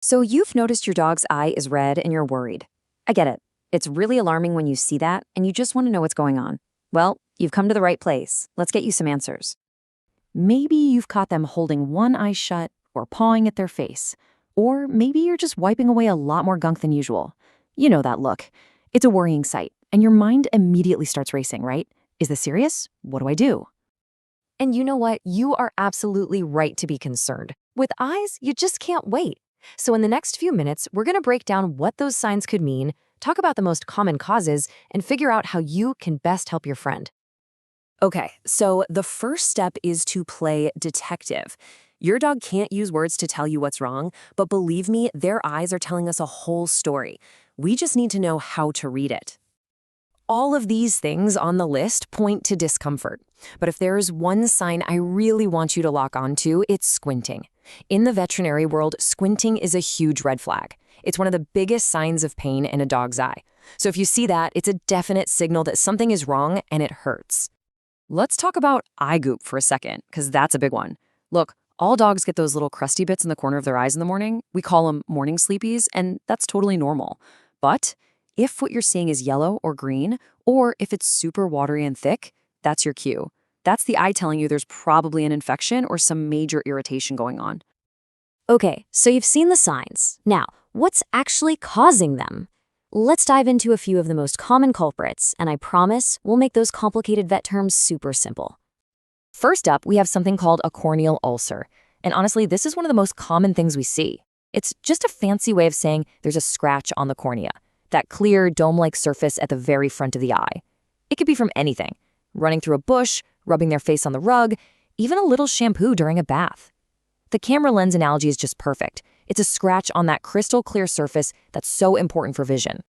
So you've noticed your dog's eye is red and you're worried. I get it. It's really alarming when you see that and you just want to know what's going on. Well, you've come to the right place. Let's get you some answers. Maybe you've caught them holding one eye shut or pawing at their face. Or maybe you're just wiping away a lot more gunk than usual. You know that look. It's a worrying sight, and your mind immediately starts racing, right? Is this serious? What do I do? And you know what? You are absolutely right to be concerned. With eyes, you just can't wait. So in the next few minutes, we're going to break down what those signs could mean, talk about the most common causes, and figure out how you can best help your friend. Okay, so the first step is to play detective. Your dog can't use words to tell you what's wrong, but believe me, their eyes are telling us a whole story. We just need to know how to read it. All of these things on the list point to discomfort. But if there's one sign I really want you to lock onto, it's squinting. In the veterinary world, squinting is a huge red flag. It's one of the biggest signs of pain in a dog's eye. So if you see that, it's a definite signal that something is wrong and it hurts. Let's talk about eye goop for a second, because that's a big one. Look, all dogs get those little crusty bits in the corner of their eyes in the morning. We call them morning sleepies, and that's totally normal. But if what you're seeing is yellow or green, or if it's super watery and thick, that's your cue. That's the eye telling you there's probably an infection or some major irritation going on. Okay, so you've seen the signs. Now, what's actually causing them? Let's dive into a few of the most common culprits, and I promise we'll make those complicated vet terms super simple. First up, we have something called a corneal ulcer. And honestly, this is one of the most common things we see. It's just a fancy way of saying there's a scratch on the cornea, that clear, dome-like surface at the very front of the eye. It could be from anything: running through a bush, rubbing their face on the rug, even a little shampoo during a bath. The camera lens analogy is just perfect. It's a scratch on that crystal clear surface that's so important for vision.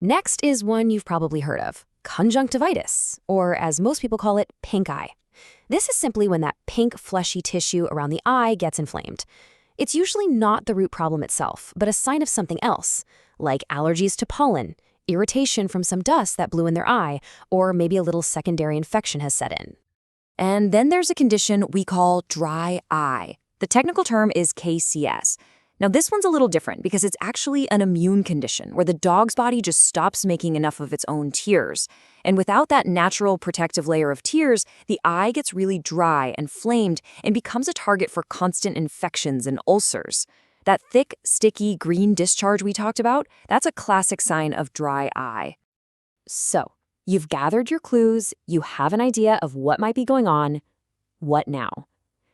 Next is one you've probably heard of: conjunctivitis, or as most people call it, pink eye. This is simply when that pink, fleshy tissue around the eye gets inflamed. It's usually not the root problem itself, but a sign of something else, like allergies to pollen, irritation from some dust that blew in their eye, or maybe a little secondary infection has set in. And then there's a condition we call dry eye. The technical term is KCS. Now, this one's a little different because it's actually an immune condition where the dog's body just stops making enough of its own tears. And without that natural protective layer of tears, the eye gets really dry and flamed and becomes a target for constant infections and ulcers. That thick, sticky green discharge we talked about, that's a classic sign of dry eye. So, you've gathered your clues, you have an idea of what might be going on. What now?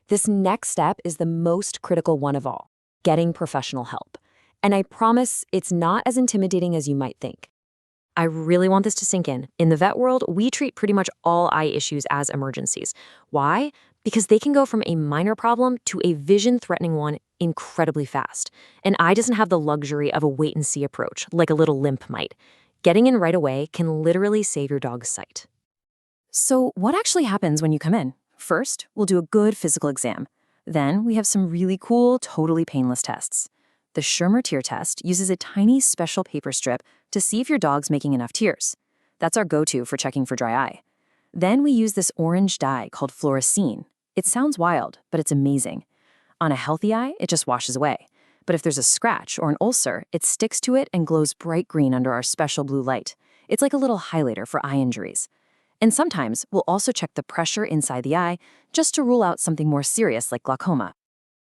This next step is the most critical one of all: getting professional help. And I promise it's not as intimidating as you might think. I really want this to sink in. In the vet world, we treat pretty much all eye issues as emergencies. Why? Because they can go from a minor problem to a vision-threatening one incredibly fast. An eye doesn't have the luxury of a wait-and-see approach, like a little limp might. Getting in right away can literally save your dog's sight. So what actually happens when you come in? First, we'll do a good physical exam. Then we have some really cool, totally painless tests. The Schirmer tear test uses a tiny special paper strip to see if your dog's making enough tears. That's our go-to for checking for dry eye. Then we use this orange dye called Fluorescein. It sounds wild, but it's amazing. On a healthy eye, it just washes away. But if there's a scratch or an ulcer, it sticks to it and glows bright green under our special blue light. It's like a little highlighter for eye injuries. And sometimes we'll also check the pressure inside the eye just to rule out something more serious like glaucoma.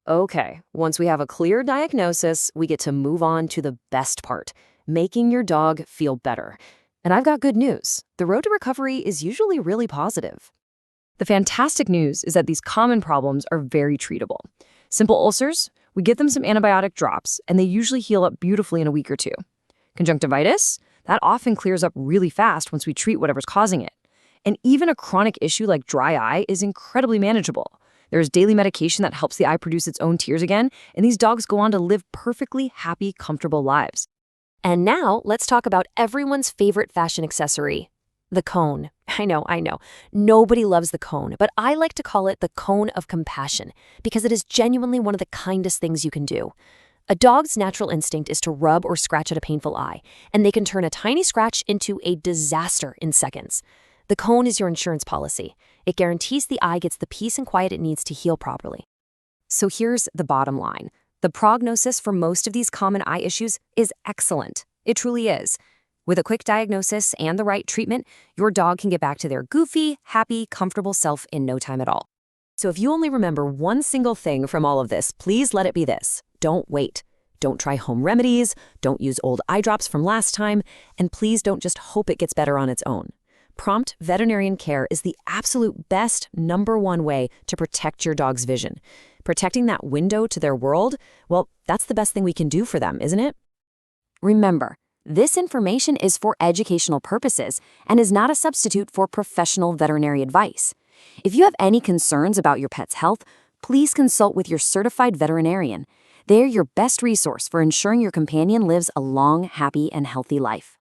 Okay, once we have a clear diagnosis, we get to move on to the best part: making your dog feel better. And I've got good news. The road to recovery is usually really positive. The fantastic news is that these common problems are very treatable. Simple ulcers, we give them some antibiotic drops, and they usually heal up beautifully in a week or two. Conjunctivitis, that often clears up really fast once we treat whatever's causing it. And even a chronic issue like dry eye is incredibly manageable. There's daily medication that helps the eye produce its own tears again, and these dogs go on to live perfectly happy, comfortable lives. And now, let's talk about everyone's favorite fashion accessory: the cone. I know. Nobody loves the cone, but I like to call it the cone of compassion because it is genuinely one of the kindest things you can do. A dog's natural instinct is to rub or scratch at a painful eye, and they can turn a tiny scratch into a disaster in seconds. The cone is your insurance policy. It guarantees the eye gets the peace and quiet it needs to heal properly. So here's the bottom line. The prognosis for most of these common eye issues is excellent. It truly is. With a quick diagnosis and the right treatment, your dog can get back to their goofy, happy, comfortable self in no time at all. So if you only remember one single thing from all of this, please let it be this. Don't wait. Don't try home remedies, don't use old eye drops from last time, and please don't just hope it gets better on its own. Prompt veterinarian care is the absolute best #1 way to protect your dog's vision. Protecting that window to their world, well, that's the best thing we can do for them, isn't it? Remember, this information is for educational purposes and is not a substitute for professional veterinary advice. If you have any concerns about your pet's health, please consult with your certified veterinarian. They're your best resource for ensuring your companion lives a long, happy, and healthy life.